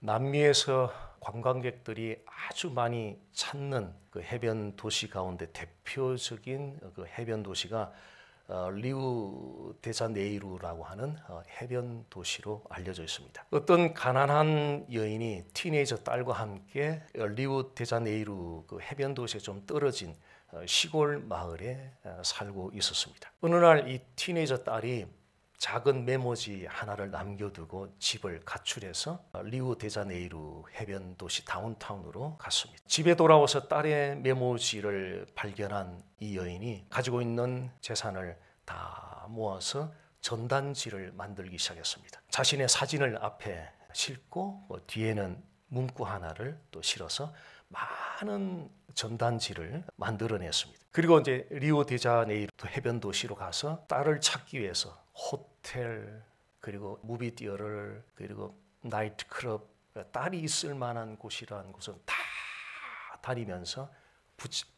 남미에서 관광객들이 아주 많이 찾는 그 해변 도시 가운데 대표적인 그 해변 도시가 리우데자네이루라고 하는 해변 도시로 알려져 있습니다. 어떤 가난한 여인이 티네이저 딸과 함께 리우데자네이루 그 해변 도시에 좀 떨어진 시골 마을에 살고 있었습니다. 어느 날 이 티네이저 딸이 작은 메모지 하나를 남겨두고 집을 가출해서 리우데자네이루 해변 도시 다운타운으로 갔습니다. 집에 돌아와서 딸의 메모지를 발견한 이 여인이 가지고 있는 재산을 다 모아서 전단지를 만들기 시작했습니다. 자신의 사진을 앞에 싣고 뒤에는 문구 하나를 또 실어서 많은 전단지를 만들어냈습니다. 그리고 이제 리우데자네이루 해변 도시로 가서 딸을 찾기 위해서 호텔, 그리고 무비티어를, 그리고 나이트클럽, 딸이 있을 만한 곳이라는 곳은 다 다니면서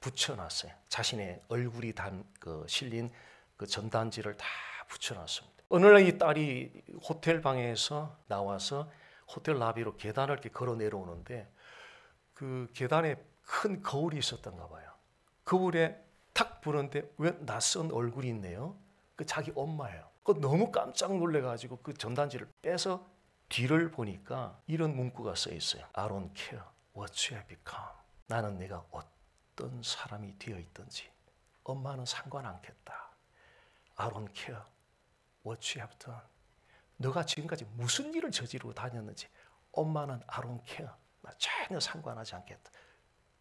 붙여놨어요. 자신의 얼굴이 실린 그 전단지를 다 붙여놨습니다. 어느 날 이 딸이 호텔 방에서 나와서 호텔 라비로 계단을 이렇게 걸어 내려오는데 그 계단에 큰 거울이 있었던가 봐요. 거울에 탁 보는데 왜 낯선 얼굴이 있네요. 그 자기 엄마예요. 너무 깜짝 놀래가지고 그 전단지를 빼서 뒤를 보니까 이런 문구가 써 있어요. I don't care what you have become. 나는 내가 어떤 사람이 되어 있든지 엄마는 상관 않겠다. I don't care what you have done. 너가 지금까지 무슨 일을 저지르고 다녔는지 엄마는 I don't care. 나 전혀 상관하지 않겠다.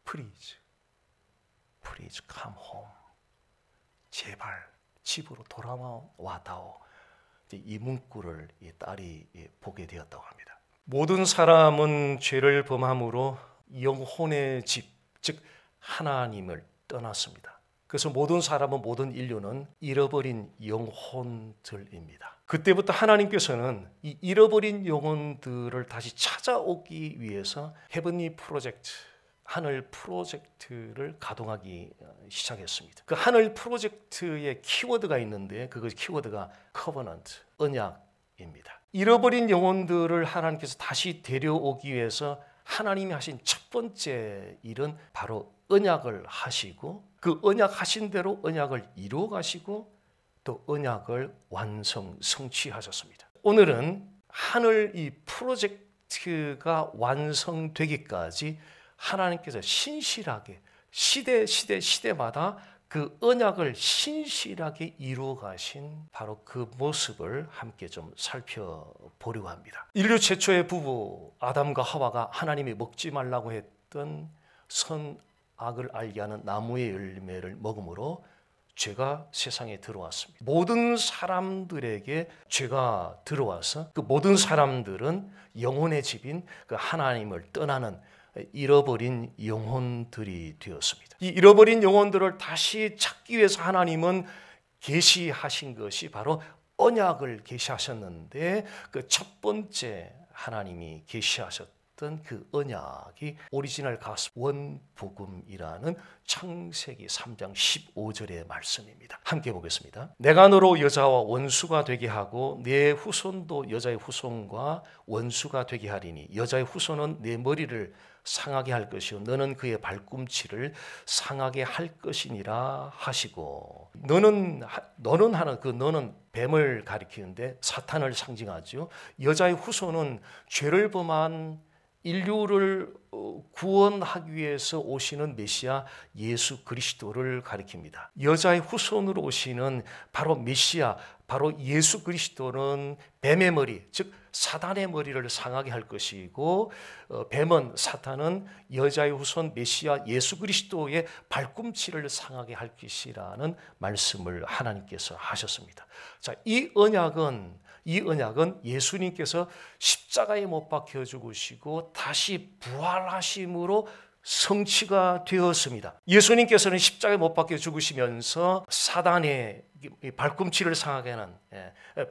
Please come home. 제발 집으로 돌아와다오. 이 문구를 이 딸이 보게 되었다고 합니다. 모든 사람은 죄를 범함으로 영혼의 집, 즉 하나님을 떠났습니다. 그래서 모든 사람은, 모든 인류는 잃어버린 영혼들입니다. 그때부터 하나님께서는 이 잃어버린 영혼들을 다시 찾아오기 위해서 헤븐리 프로젝트, 하늘 프로젝트를 가동하기 시작했습니다. 그 하늘 프로젝트의 키워드가 있는데 그 키워드가 covenant, 언약입니다. 잃어버린 영혼들을 하나님께서 다시 데려오기 위해서 하나님이 하신 첫 번째 일은 바로 언약을 하시고, 그 언약하신 대로 언약을 이루어 가시고 또 언약을 성취하셨습니다. 오늘은 하늘 이 프로젝트가 완성되기까지 하나님께서 신실하게 시대마다 그 언약을 신실하게 이루어 가신 바로 그 모습을 함께 좀 살펴보려고 합니다. 인류 최초의 부부 아담과 하와가 하나님이 먹지 말라고 했던 선악을 알게 하는 나무의 열매를 먹음으로 죄가 세상에 들어왔습니다. 모든 사람들에게 죄가 들어와서 그 모든 사람들은 영혼의 집인 그 하나님을 떠나는 잃어버린 영혼들이 되었습니다. 이 잃어버린 영혼들을 다시 찾기 위해서 하나님은 계시하신 것이 바로 언약을 계시하셨는데, 그 첫 번째 하나님이 계시하셨던 그 언약이 오리지널 가스펠 원복음이라는 창세기 3장 15절의 말씀입니다. 함께 보겠습니다. 내가 너로 여자와 원수가 되게 하고 내 후손도 여자의 후손과 원수가 되게 하리니 여자의 후손은 내 머리를 상하게 할 것이요 너는 그의 발꿈치를 상하게 할 것이니라 하시고, 너는 하는 그 너는 뱀을 가리키는데 사탄을 상징하죠. 여자의 후손은 죄를 범한 인류를 구원하기 위해서 오시는 메시아 예수 그리스도를 가리킵니다. 여자의 후손으로 오시는 바로 메시아, 바로 예수 그리스도는 뱀의 머리, 즉 사단의 머리를 상하게 할 것이고, 뱀은, 사탄은 여자의 후손 메시아 예수 그리스도의 발꿈치를 상하게 할 것이라는 말씀을 하나님께서 하셨습니다. 자, 이 언약은 예수님께서 십자가에 못 박혀 죽으시고 다시 부활하심으로 성취가 되었습니다. 예수님께서는 십자가에 못 박혀 죽으시면서 사단의 발꿈치를 상하게 하는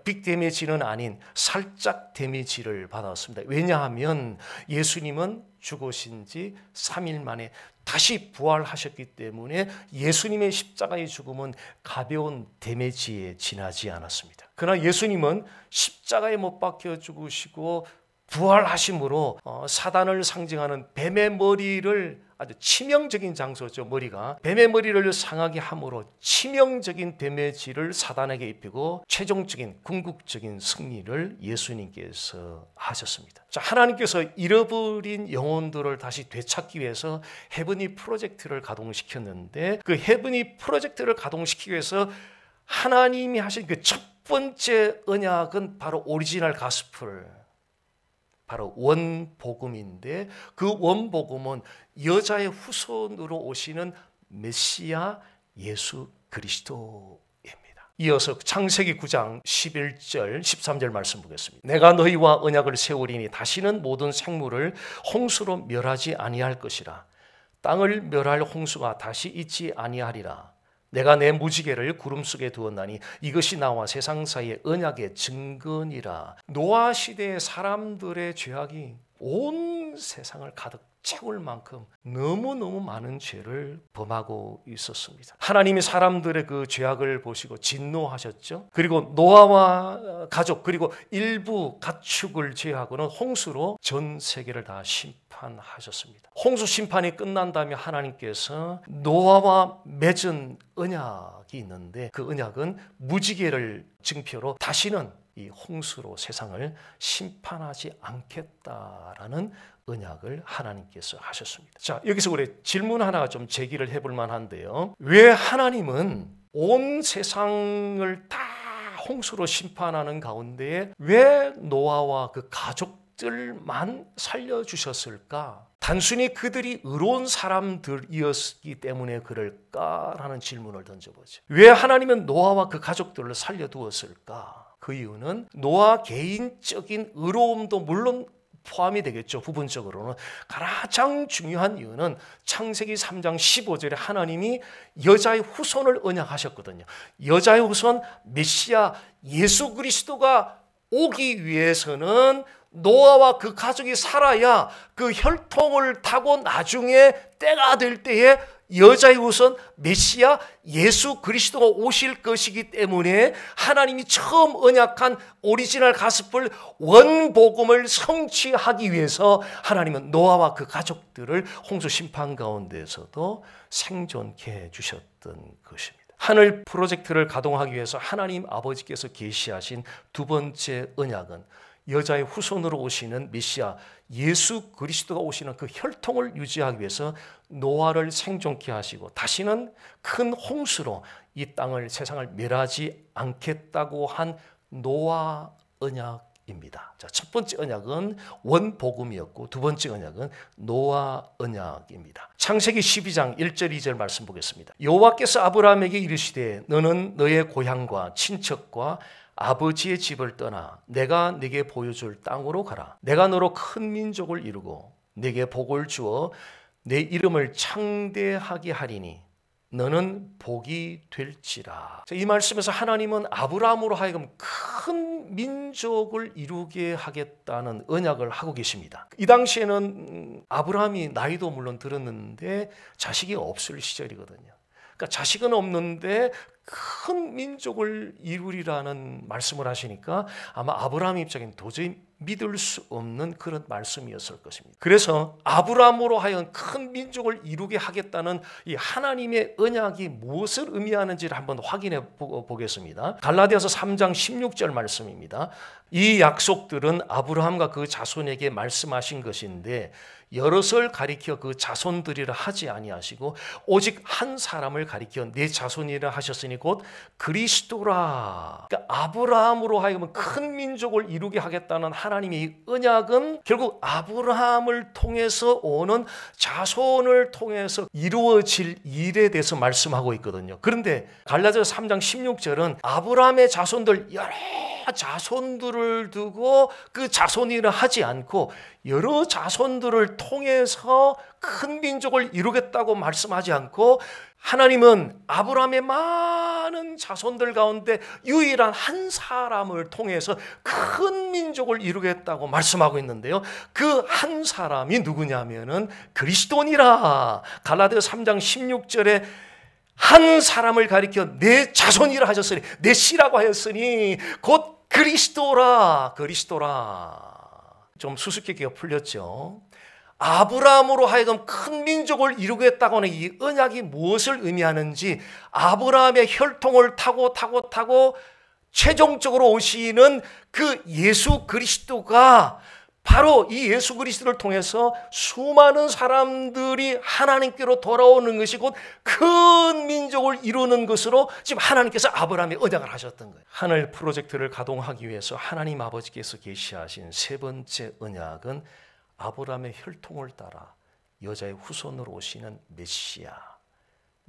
빅 데미지는 아닌 살짝 데미지를 받았습니다. 왜냐하면 예수님은 죽으신 지 3일 만에 다시 부활하셨기 때문에 예수님의 십자가의 죽음은 가벼운 데미지에 지나지 않았습니다. 그러나 예수님은 십자가에 못 박혀 죽으시고 부활하심으로 사단을 상징하는 뱀의 머리를, 아주 치명적인 장소죠. 머리가 뱀의 머리를 상하게 함으로 치명적인 데미지를 사단에게 입히고 최종적인 궁극적인 승리를 예수님께서 하셨습니다. 자, 하나님께서 잃어버린 영혼들을 다시 되찾기 위해서 헤브니 프로젝트를 가동시켰는데, 그 헤브니 프로젝트를 가동시키기 위해서 하나님이 하신 그 첫 번째 언약은 바로 오리지널 가스펠, 바로 원복음인데, 그 원복음은 여자의 후손으로 오시는 메시아 예수 그리스도입니다. 이어서 창세기 9장 11절 13절 말씀 보겠습니다. 내가 너희와 언약을 세우리니 다시는 모든 생물을 홍수로 멸하지 아니할 것이라. 땅을 멸할 홍수가 다시 있지 아니하리라. 내가 내 무지개를 구름 속에 두었나니 이것이 나와 세상 사이의 언약의 증거니라. 노아 시대의 사람들의 죄악이 온 세상을 가득 채울 만큼 너무너무 많은 죄를 범하고 있었습니다. 하나님이 사람들의 그 죄악을 보시고 진노하셨죠. 그리고 노아와 가족, 그리고 일부 가축을 제외하고는 홍수로 전 세계를 다 심판하셨습니다. 홍수 심판이 끝난 다음에 하나님께서 노아와 맺은 언약이 있는데, 그 언약은 무지개를 증표로 다시는 이 홍수로 세상을 심판하지 않겠다라는 언약을 하나님께서 하셨습니다. 자, 여기서 우리 질문 하나 좀 제기를 해볼 만한데요. 왜 하나님은 온 세상을 다 홍수로 심판하는 가운데 왜 노아와 그 가족들만 살려주셨을까? 단순히 그들이 의로운 사람들이었기 때문에 그럴까라는 질문을 던져보죠. 왜 하나님은 노아와 그 가족들을 살려두었을까? 그 이유는 노아 개인적인 의로움도 물론 포함이 되겠죠. 부분적으로는 가장 중요한 이유는 창세기 3장 15절에 하나님이 여자의 후손을 언약하셨거든요. 여자의 후손 메시아 예수 그리스도가 오기 위해서는 노아와 그 가족이 살아야 그 혈통을 타고 나중에 때가 될 때에 여자의 후손 메시아 예수 그리스도가 오실 것이기 때문에 하나님이 처음 언약한 오리지널 가스펠 원복음을 성취하기 위해서 하나님은 노아와 그 가족들을 홍수 심판 가운데서도 생존케 해주셨던 것입니다. 하늘 프로젝트를 가동하기 위해서 하나님 아버지께서 계시하신 두 번째 언약은 여자의 후손으로 오시는 메시아 예수 그리스도가 오시는 그 혈통을 유지하기 위해서 노아를 생존케 하시고 다시는 큰 홍수로 이 땅을, 세상을 멸하지 않겠다고 한 노아 언약입니다. 자, 첫 번째 언약은 원복음이었고 두 번째 언약은 노아 언약입니다. 창세기 12장 1절 2절 말씀 보겠습니다. 여호와께서 아브라함에게 이르시되 너는 너의 고향과 친척과 아버지의 집을 떠나 내가 네게 보여줄 땅으로 가라. 내가 너로 큰 민족을 이루고 네게 복을 주어 내 이름을 창대하게 하리니 너는 복이 될지라. 이 말씀에서 하나님은 아브라함으로 하여금 큰 민족을 이루게 하겠다는 언약을 하고 계십니다. 이 당시에는 아브라함이 나이도 물론 들었는데 자식이 없을 시절이거든요. 그러니까 자식은 없는데 큰 민족을 이루리라는 말씀을 하시니까 아마 아브라함 입장엔 도저히 믿을 수 없는 그런 말씀이었을 것입니다. 그래서 아브라함으로 하여금 큰 민족을 이루게 하겠다는 이 하나님의 언약이 무엇을 의미하는지를 한번 확인해 보겠습니다. 갈라디아서 3장 16절 말씀입니다. 이 약속들은 아브라함과 그 자손에게 말씀하신 것인데 여럿을 가리켜 그 자손들이라 하지 아니하시고 오직 한 사람을 가리켜 내 자손이라 하셨으니 곧 그리스도라. 그러니까 아브라함으로 하여금 큰 민족을 이루게 하겠다는 하나님의 이 언약은 결국 아브라함을 통해서 오는 자손을 통해서 이루어질 일에 대해서 말씀하고 있거든요. 그런데 갈라디아서 3장 16절은 아브라함의 자손들 여러 자손들을 두고 그 자손이라 하지 않고 여러 자손들을 통해서 큰 민족을 이루겠다고 말씀하지 않고 하나님은 아브라함의 많은 자손들 가운데 유일한 한 사람을 통해서 큰 민족을 이루겠다고 말씀하고 있는데요. 그 한 사람이 누구냐면은 그리스도니라. 갈라디아서 3장 16절에 한 사람을 가리켜 내 자손이라 하셨으니 내 씨라고 하였으니 곧 그리스도라. 그리스도라. 좀 수수께끼가 풀렸죠. 아브라함으로 하여금 큰 민족을 이루겠다고 하는 이 언약이 무엇을 의미하는지, 아브라함의 혈통을 타고 최종적으로 오시는 그 예수 그리스도가 바로 이 예수 그리스도를 통해서 수많은 사람들이 하나님께로 돌아오는 것이 곧 큰 민족을 이루는 것으로 지금 하나님께서 아브라함의 언약을 하셨던 거예요. 하늘 프로젝트를 가동하기 위해서 하나님 아버지께서 계시하신 세 번째 언약은 아브라함의 혈통을 따라 여자의 후손으로 오시는 메시아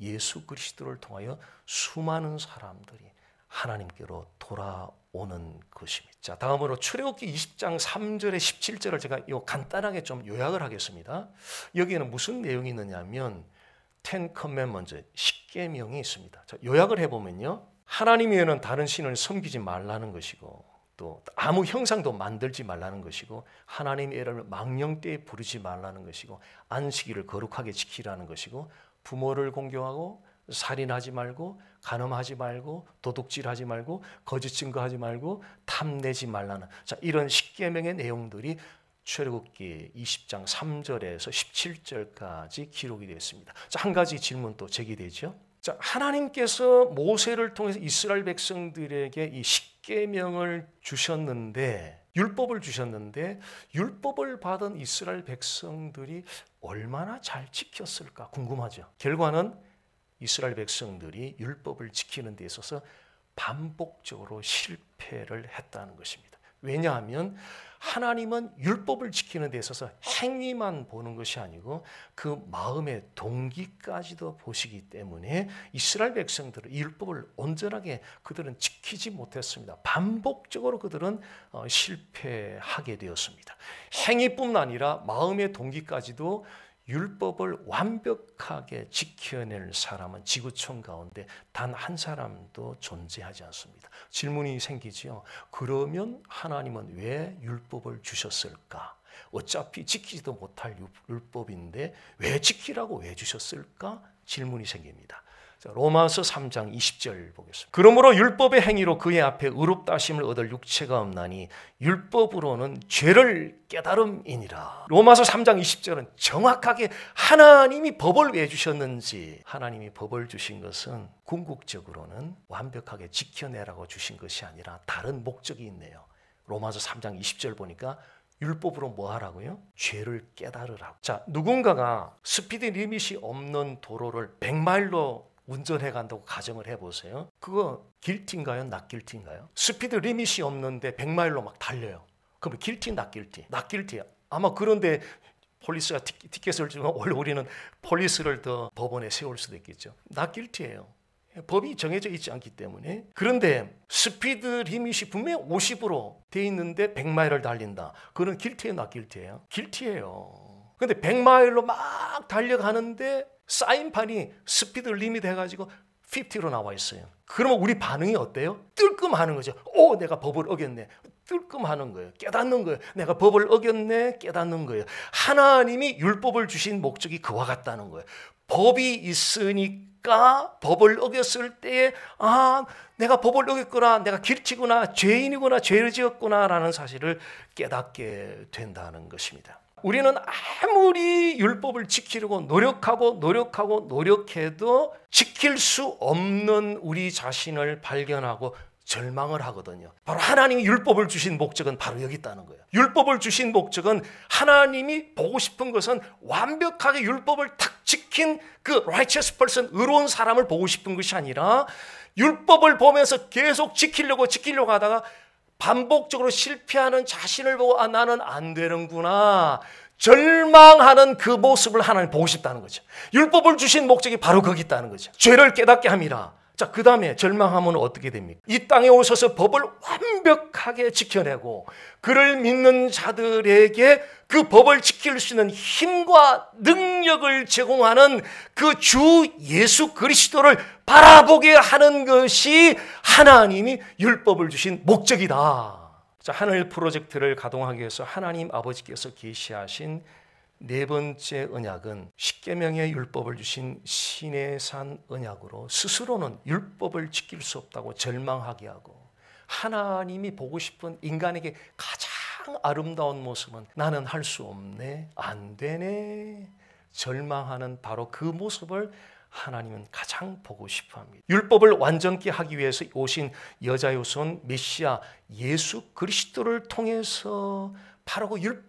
예수 그리스도를 통하여 수많은 사람들이 하나님께로 돌아오는 것입니다. 자, 다음으로 출애굽기 20장 3절에 17절을 제가 간단하게 좀 요약을 하겠습니다. 여기에는 무슨 내용이 있느냐면 Ten Commandments, 10계명이 있습니다. 자, 요약을 해보면요, 하나님 외에는 다른 신을 섬기지 말라는 것이고, 또 아무 형상도 만들지 말라는 것이고, 하나님의 이름을 망령되이 부르지 말라는 것이고, 안식일을 거룩하게 지키라는 것이고, 부모를 공경하고 살인하지 말고, 간음하지 말고, 도둑질하지 말고, 거짓 증거하지 말고, 탐내지 말라는, 자, 이런 10계명의 내용들이 출애굽기 20장 3절에서 17절까지 기록이 되어 있습니다. 자, 한 가지 질문 또 제기되죠. 자, 하나님께서 모세를 통해서 이스라엘 백성들에게 이 10계명을 주셨는데, 율법을 주셨는데, 율법을 받은 이스라엘 백성들이 얼마나 잘 지켰을까 궁금하죠. 결과는 이스라엘 백성들이 율법을 지키는 데 있어서 반복적으로 실패를 했다는 것입니다. 왜냐하면 하나님은 율법을 지키는 데 있어서 행위만 보는 것이 아니고 그 마음의 동기까지도 보시기 때문에 이스라엘 백성들은 이 율법을 온전하게 그들은 지키지 못했습니다. 반복적으로 그들은 실패하게 되었습니다. 행위뿐만 아니라 마음의 동기까지도 율법을 완벽하게 지켜낼 사람은 지구촌 가운데 단 한 사람도 존재하지 않습니다. 질문이 생기지요. 그러면 하나님은 왜 율법을 주셨을까? 어차피 지키지도 못할 율법인데 왜 지키라고 왜 주셨을까? 질문이 생깁니다. 로마서 3장 20절 보겠습니다. 그러므로 율법의 행위로 그의 앞에 의롭다 하심을 얻을 육체가 없나니 율법으로는 죄를 깨달음이니라. 로마서 3장 20절은 정확하게 하나님이 법을 왜 주셨는지, 하나님이 법을 주신 것은 궁극적으로는 완벽하게 지켜내라고 주신 것이 아니라 다른 목적이 있네요. 로마서 3장 20절 보니까 율법으로 뭐 하라고요? 죄를 깨달으라고. 자, 누군가가 스피드 리밋이 없는 도로를 100마일로 운전해 간다고 가정을 해보세요. 그거 길티인가요? 낫 길티인가요? 스피드 리밋이 없는데 100마일로 막 달려요. 그럼 길티, 낫 길티? 낫 길티야. 아마 그런데 폴리스가 티켓을 주면 원래 우리는 폴리스를 더 법원에 세울 수도 있겠죠. 낫 길티예요. 법이 정해져 있지 않기 때문에. 그런데 스피드 리밋이 분명히 50으로 돼 있는데 100마일을 달린다. 그건 길티예요, 낫 길티예요? 길티예요. 근데 100마일로 막 달려가는데 사인판이 스피드 리밋 해가지고 50로 나와 있어요. 그러면 우리 반응이 어때요? 뜰끔하는 거죠. 오, 내가 법을 어겼네. 뜰끔하는 거예요. 깨닫는 거예요. 내가 법을 어겼네. 깨닫는 거예요. 하나님이 율법을 주신 목적이 그와 같다는 거예요. 법이 있으니까 법을 어겼을 때에 내가 법을 어겼구나. 내가 길치구나. 죄인이구나. 죄를 지었구나 라는 사실을 깨닫게 된다는 것입니다. 우리는 아무리 율법을 지키려고 노력해도 지킬 수 없는 우리 자신을 발견하고 절망을 하거든요. 바로 하나님이 율법을 주신 목적은 바로 여기 있다는 거예요. 율법을 주신 목적은 하나님이 보고 싶은 것은 완벽하게 율법을 탁 지킨 그 righteous person, 의로운 사람을 보고 싶은 것이 아니라 율법을 보면서 계속 지키려고 하다가 반복적으로 실패하는 자신을 보고 나는 안 되는구나, 절망하는 그 모습을 하나님 보고 싶다는 거죠. 율법을 주신 목적이 바로 거기 있다는 거죠. 죄를 깨닫게 함이라. 자, 그 다음에 절망하면 어떻게 됩니까? 이 땅에 오셔서 법을 완벽하게 지켜내고 그를 믿는 자들에게 그 법을 지킬 수 있는 힘과 능력을 제공하는 그 주 예수 그리스도를 바라보게 하는 것이 하나님이 율법을 주신 목적이다. 자, 하늘 프로젝트를 가동하기 위해서 하나님 아버지께서 계시하신 네 번째 언약은 십계명의 율법을 주신 시내산 언약으로 스스로는 율법을 지킬 수 없다고 절망하게 하고 하나님이 보고 싶은 인간에게 가장 가장 아름다운 모습은 나는 할 수 없네, 안 되네, 절망하는 바로 그 모습을 하나님은 가장 보고 싶어합니다. 율법을 완전케 하기 위해서 오신 여자의 후손 메시아 예수 그리스도를 통해서 바로 그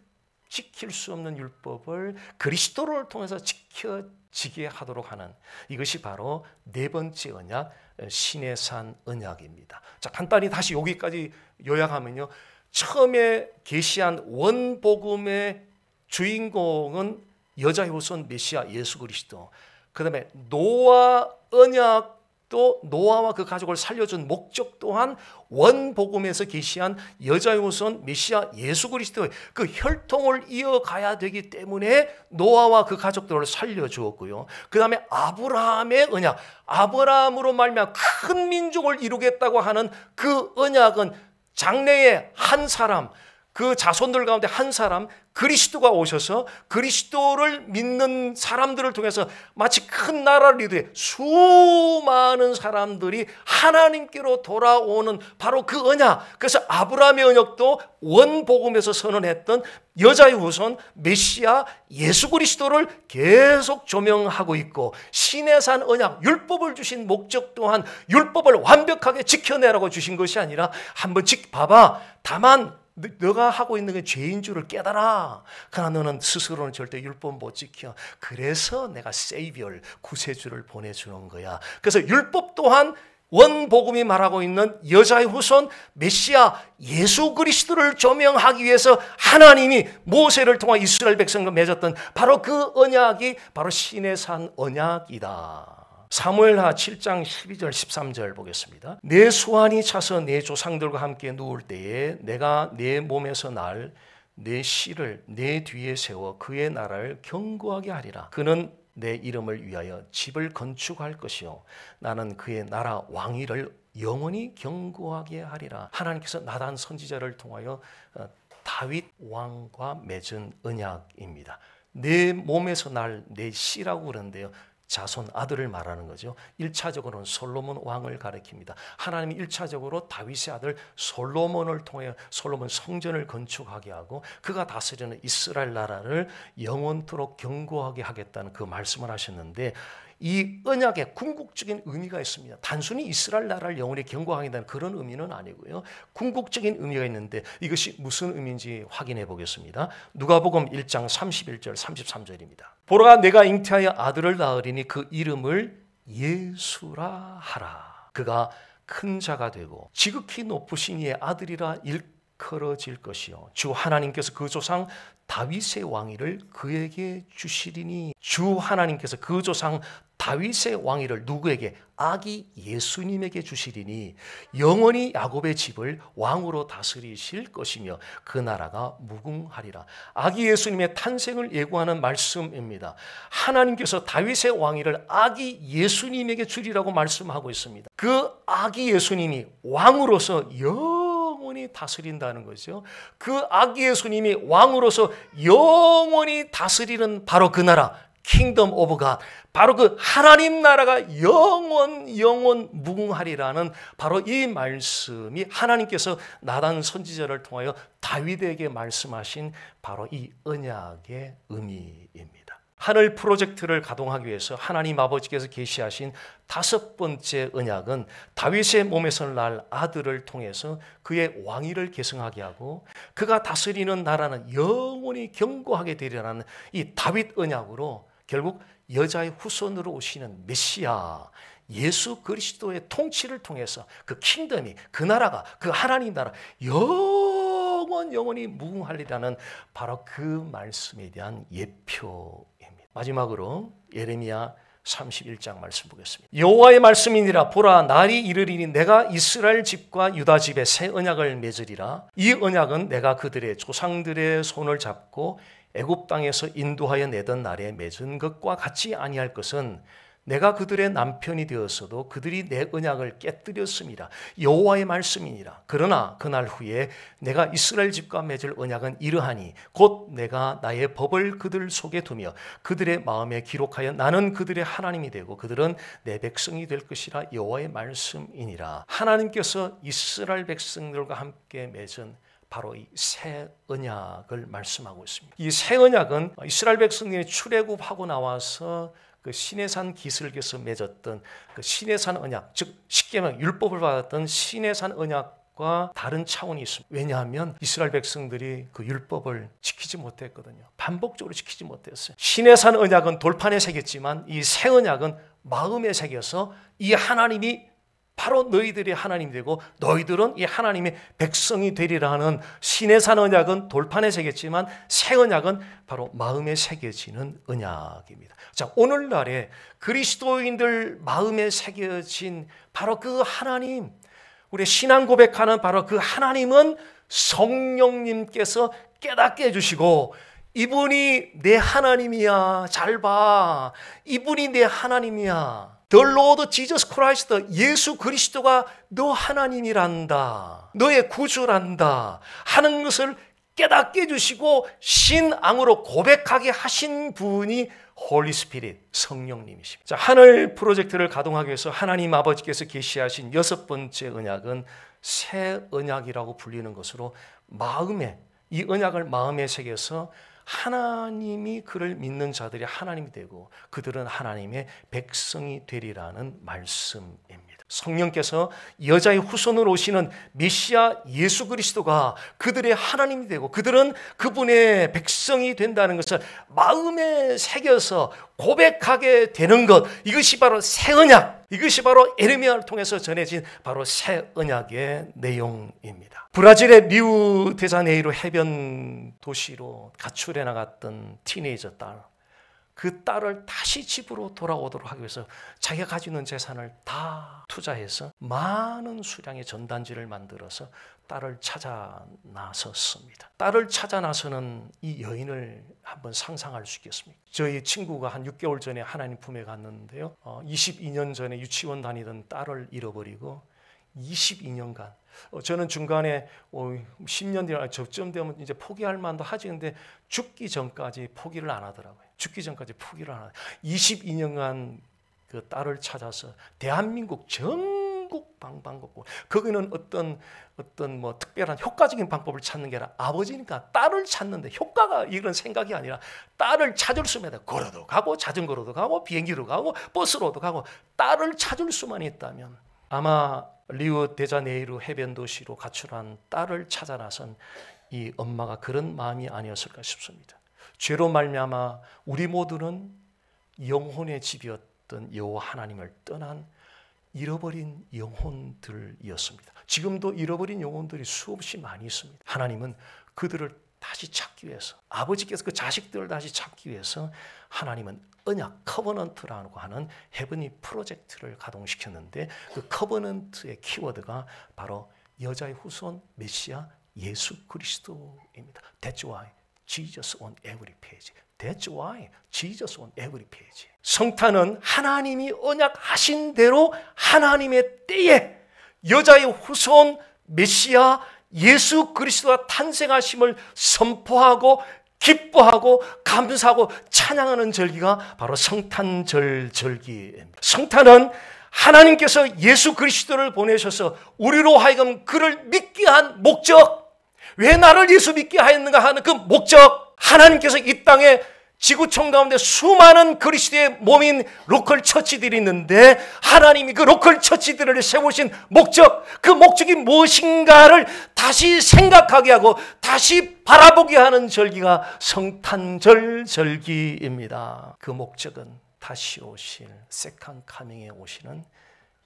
지킬 수 없는 율법을 그리스도를 통해서 지켜지게 하도록 하는, 이것이 바로 네 번째 언약, 신의 산 언약입니다. 자, 간단히 다시 여기까지 요약하면요, 처음에 계시한 원복음의 주인공은 여자의 후손 메시아 예수 그리스도, 그 다음에 노아 언약도 노아와 그 가족을 살려준 목적 또한 원복음에서 계시한 여자의 후손 메시아 예수 그리스도의 그 혈통을 이어가야 되기 때문에 노아와 그 가족들을 살려주었고요. 그 다음에 아브라함의 언약, 아브라함으로 말미암아 큰 민족을 이루겠다고 하는 그 언약은 장래에 한 사람, 그 자손들 가운데 한 사람 그리스도가 오셔서 그리스도를 믿는 사람들을 통해서 마치 큰 나라를 이루되 수많은 사람들이 하나님께로 돌아오는 바로 그 언약. 그래서 아브라함의 언약도 원복음에서 선언했던 여자의 후손 메시아 예수 그리스도를 계속 조명하고 있고, 신의 산 언약, 율법을 주신 목적 또한 율법을 완벽하게 지켜내라고 주신 것이 아니라 한번 봐봐, 다만 너가 하고 있는 게 죄인 줄을 깨달아. 그러나 너는 스스로는 절대 율법 못 지켜. 그래서 내가 세이비얼, 구세주를 보내주는 거야. 그래서 율법 또한 원복음이 말하고 있는 여자의 후손 메시아 예수 그리스도를 조명하기 위해서 하나님이 모세를 통해 이스라엘 백성과 맺었던 바로 그 언약이 바로 신의 산 언약이다. 사무엘하 7장 12절 13절 보겠습니다. 내 수완이 차서 내 조상들과 함께 누울 때에 내가 내 몸에서 날 내 씨를 내 뒤에 세워 그의 나라를 견고하게 하리라. 그는 내 이름을 위하여 집을 건축할 것이요 나는 그의 나라 왕위를 영원히 견고하게 하리라. 하나님께서 나단 선지자를 통하여 다윗 왕과 맺은 언약입니다. 내 몸에서 날 내 씨라고 그러는데요, 자손 아들을 말하는 거죠. 1차적으로는 솔로몬 왕을 가리킵니다. 하나님이 1차적으로 다윗의 아들 솔로몬을 통해 솔로몬 성전을 건축하게 하고 그가 다스리는 이스라엘 나라를 영원토록 견고하게 하겠다는 그 말씀을 하셨는데, 이 언약에 궁극적인 의미가 있습니다. 단순히 이스라엘 나라를 영원히 견고하겠다는 그런 의미는 아니고요, 궁극적인 의미가 있는데 이것이 무슨 의미인지 확인해 보겠습니다. 누가복음 1장 31절 33절입니다. 보라, 내가 잉태하여 아들을 낳으리니 그 이름을 예수라 하라. 그가 큰 자가 되고 지극히 높으신 이의 아들이라 일컬어질 것이요 주 하나님께서 그 조상 다윗의 왕위를 그에게 주시리니. 주 하나님께서 그 조상 다윗의 왕위를 누구에게? 아기 예수님에게 주시리니 영원히 야곱의 집을 왕으로 다스리실 것이며 그 나라가 무궁하리라. 아기 예수님의 탄생을 예고하는 말씀입니다. 하나님께서 다윗의 왕위를 아기 예수님에게 주리라고 말씀하고 있습니다. 그 아기 예수님이 왕으로서 영원히 다스린다는 거죠. 그 아기 예수님이 왕으로서 영원히 다스리는 바로 그 나라, 킹덤 오브 갓, 바로 그 하나님 나라가 영원 무궁하리라는 바로 이 말씀이 하나님께서 나단 선지자를 통하여 다윗에게 말씀하신 바로 이 언약의 의미입니다. 하늘 프로젝트를 가동하기 위해서 하나님 아버지께서 계시하신 5번째 언약은 다윗의 몸에서 날 아들을 통해서 그의 왕위를 계승하게 하고 그가 다스리는 나라는 영원히 견고하게 되리라는 이 다윗 언약으로 결국 여자의 후손으로 오시는 메시아 예수 그리스도의 통치를 통해서 그 킹덤이, 그 나라가, 그 하나님 나라 영원히 무궁하리라는 바로 그 말씀에 대한 예표입니다. 마지막으로 예레미야 31장 말씀 보겠습니다. 여호와의 말씀이니라. 보라, 날이 이르리니 내가 이스라엘 집과 유다 집에 새 언약을 맺으리라. 이 언약은 내가 그들의 조상들의 손을 잡고 애굽 땅에서 인도하여 내던 날에 맺은 것과 같이 아니할 것은 내가 그들의 남편이 되었어도 그들이 내 언약을 깨뜨렸습니다. 여호와의 말씀이니라. 그러나 그날 후에 내가 이스라엘 집과 맺을 언약은 이러하니 곧 내가 나의 법을 그들 속에 두며 그들의 마음에 기록하여 나는 그들의 하나님이 되고 그들은 내 백성이 될 것이라. 여호와의 말씀이니라. 하나님께서 이스라엘 백성들과 함께 맺은 바로 이 새 언약을 말씀하고 있습니다. 이 새 언약은 이스라엘 백성들이 출애굽하고 나와서 그 시내산 기슭에서 맺었던 그 시내산 언약, 즉 쉽게 말하면 율법을 받았던 시내산 언약과 다른 차원이 있습니다. 왜냐하면 이스라엘 백성들이 그 율법을 지키지 못했거든요. 반복적으로 지키지 못했어요. 시내산 언약은 돌판에 새겼지만 이 새 언약은 마음에 새겨서 이 하나님이 바로 너희들이 하나님이 되고 너희들은 이 하나님의 백성이 되리라는 시내산 언약은 돌판에 새겼지만 새 언약은 바로 마음에 새겨지는 언약입니다. 자, 오늘날에 그리스도인들 마음에 새겨진 바로 그 하나님, 우리 신앙 고백하는 바로 그 하나님은 성령님께서 깨닫게 해주시고 이분이 내 하나님이야. 잘 봐. 이분이 내 하나님이야. The Lord Jesus Christ, 예수 그리스도가 너 하나님이란다. 너의 구주란다. 하는 것을 깨닫게 해주시고 신앙으로 고백하게 하신 분이 홀리 스피릿, 성령님이십니다. 자, 하늘 프로젝트를 가동하기 위해서 하나님 아버지께서 계시하신 6번째 언약은 새 언약이라고 불리는 것으로 마음에, 이 언약을 마음에 새겨서 하나님이 그를 믿는 자들이 하나님이 되고 그들은 하나님의 백성이 되리라는 말씀입니다. 성령께서 여자의 후손으로 오시는 메시아 예수 그리스도가 그들의 하나님이 되고 그들은 그분의 백성이 된다는 것을 마음에 새겨서 고백하게 되는 것, 이것이 바로 새 언약, 이것이 바로 에르미야를 통해서 전해진 바로 새 언약의 내용입니다. 브라질의 리우데자네이루 해변 도시로 가출해 나갔던 티네이저 딸, 그 딸을 다시 집으로 돌아오도록 하기 위해서 자기가 가지고 있는 재산을 다 투자해서 많은 수량의 전단지를 만들어서 딸을 찾아 나섰습니다. 딸을 찾아 나서는 이 여인을 한번 상상할 수 있겠습니까? 저희 친구가 한 6개월 전에 하나님 품에 갔는데요. 22년 전에 유치원 다니던 딸을 잃어버리고 22년간 저는 중간에 10년 뒤에 저쯤 되면 이제 포기할 만도 하지, 근데 죽기 전까지 포기를 안 하더라고요. 죽기 전까지 포기를 안 하더라고요. 22년간 그 딸을 찾아서 대한민국 전국 방방곡곡, 거기는 어떤 뭐 특별한 효과적인 방법을 찾는 게 아니라 아버지니까 딸을 찾는데 효과가 이런 생각이 아니라 딸을 찾을 수만 있다. 걸어도 가고 자전거로도 가고 비행기로 가고 버스로도 가고 딸을 찾을 수만 있다면 아마 리우데자네이루 해변 도시로 가출한 딸을 찾아 나선 이 엄마가 그런 마음이 아니었을까 싶습니다. 죄로 말미암아 우리 모두는 영혼의 집이었던 여호와 하나님을 떠난 잃어버린 영혼들이었습니다. 지금도 잃어버린 영혼들이 수없이 많이 있습니다. 하나님은 그들을 다시 찾기 위해서, 아버지께서 그 자식들을 다시 찾기 위해서 하나님은 언약, 커버넌트라고 하는 헤븐리 프로젝트를 가동시켰는데 그 커버넌트의 키워드가 바로 여자의 후손 메시아 예수 그리스도입니다. That's why Jesus on every page. That's why Jesus on every page. 성탄은 하나님이 언약하신 대로 하나님의 때에 여자의 후손 메시아 예수 그리스도가 탄생하심을 선포하고 기뻐하고 감사하고 찬양하는 절기가 바로 성탄절 절기입니다. 성탄은 하나님께서 예수 그리스도를 보내셔서 우리로 하여금 그를 믿게 한 목적, 왜 나를 예수 믿게 하였는가 하는 그 목적, 하나님께서 이 땅에 지구촌 가운데 수많은 그리스도의 몸인 로컬 처치들이 있는데 하나님이 그 로컬 처치들을 세우신 목적, 그 목적이 무엇인가를 다시 생각하게 하고 다시 바라보게 하는 절기가 성탄절 절기입니다. 그 목적은 다시 오실 세컨 카밍에 오시는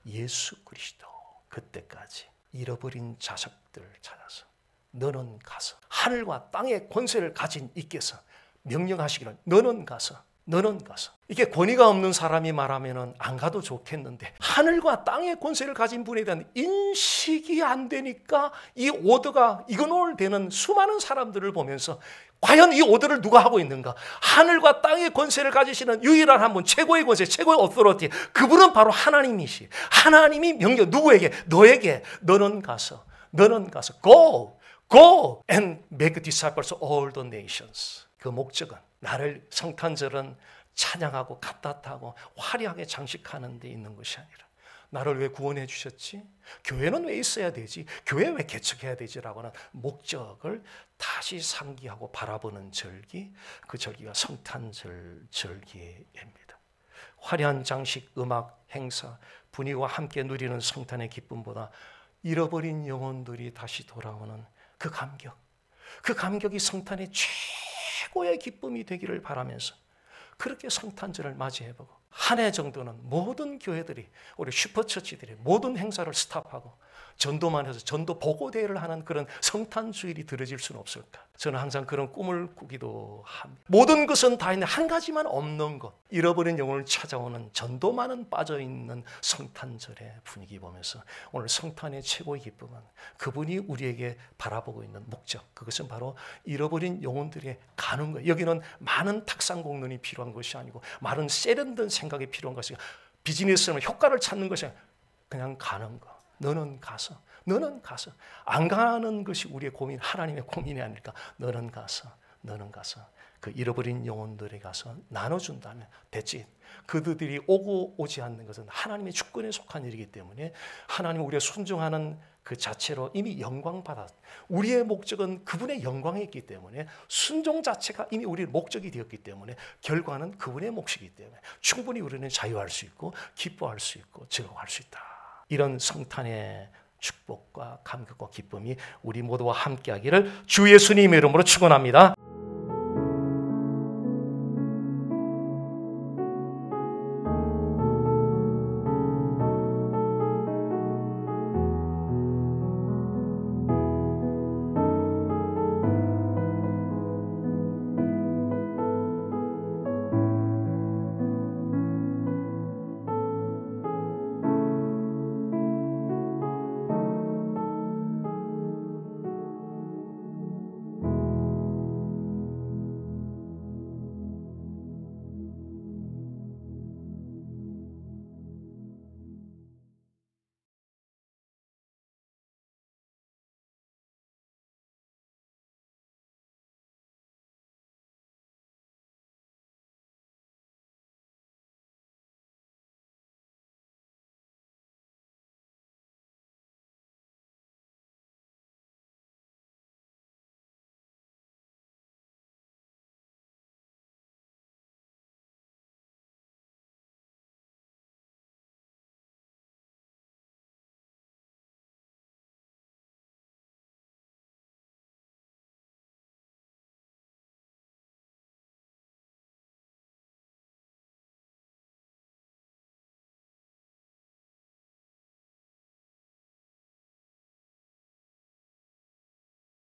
예수 그리스도, 그때까지 잃어버린 자식들을 찾아서 너는 가서 하늘과 땅의 권세를 가진 이께서 명령하시기를 너는 가서 이게 권위가 없는 사람이 말하면 안 가도 좋겠는데 하늘과 땅의 권세를 가진 분에 대한 인식이 안 되니까 이 오더가 이그노를 되는 수많은 사람들을 보면서 과연 이 오더를 누가 하고 있는가? 하늘과 땅의 권세를 가지시는 유일한 한 분, 최고의 권세, 최고의 오토리티, 그분은 바로 하나님이시. 하나님이 명령, 누구에게? 너에게. 너는 가서 go and make disciples of all the nations. 그 목적은 나를 성탄절은 찬양하고 갖다 타고 화려하게 장식하는 데 있는 것이 아니라 나를 왜 구원해 주셨지? 교회는 왜 있어야 되지? 교회 왜 개척해야 되지라고 하는 목적을 다시 상기하고 바라보는 절기, 그 절기가 성탄절 절기입니다. 화려한 장식, 음악, 행사, 분위기와 함께 누리는 성탄의 기쁨보다 잃어버린 영혼들이 다시 돌아오는 그 감격, 그 감격이 성탄의 최고의 기쁨이 되기를 바라면서 그렇게 성탄절을 맞이해보고 한 해 정도는 모든 교회들이, 우리 슈퍼처치들이 모든 행사를 스탑하고 전도만 해서 전도 보고대회를 하는 그런 성탄주일이 들어질 수는 없을까? 저는 항상 그런 꿈을 꾸기도 합니다. 모든 것은 다 있는데 한 가지만 없는 것, 잃어버린 영혼을 찾아오는 전도만은 빠져있는 성탄절의 분위기 보면서 오늘 성탄의 최고의 기쁨은 그분이 우리에게 바라보고 있는 목적, 그것은 바로 잃어버린 영혼들이 가는 거예요. 여기는 많은 탁상 공론이 필요한 것이 아니고 많은 세련된 생각이 필요한 것이, 비즈니스는 효과를 찾는 것이 아니라 그냥 가는 거. 너는 가서, 너는 가서. 안 가는 것이 우리의 고민, 하나님의 고민이 아닐까. 너는 가서 그 잃어버린 영혼들에 가서 나눠준다면 됐지. 그들이 오고 오지 않는 것은 하나님의 주권에 속한 일이기 때문에 하나님 우리가 순종하는 그 자체로 이미 영광받았. 우리의 목적은 그분의 영광이 있기 때문에 순종 자체가 이미 우리의 목적이 되었기 때문에 결과는 그분의 몫이기 때문에 충분히 우리는 자유할 수 있고 기뻐할 수 있고 즐거워할 수 있다. 이런 성탄의 축복과 감격과 기쁨이 우리 모두와 함께하기를 주 예수님의 이름으로 축원합니다.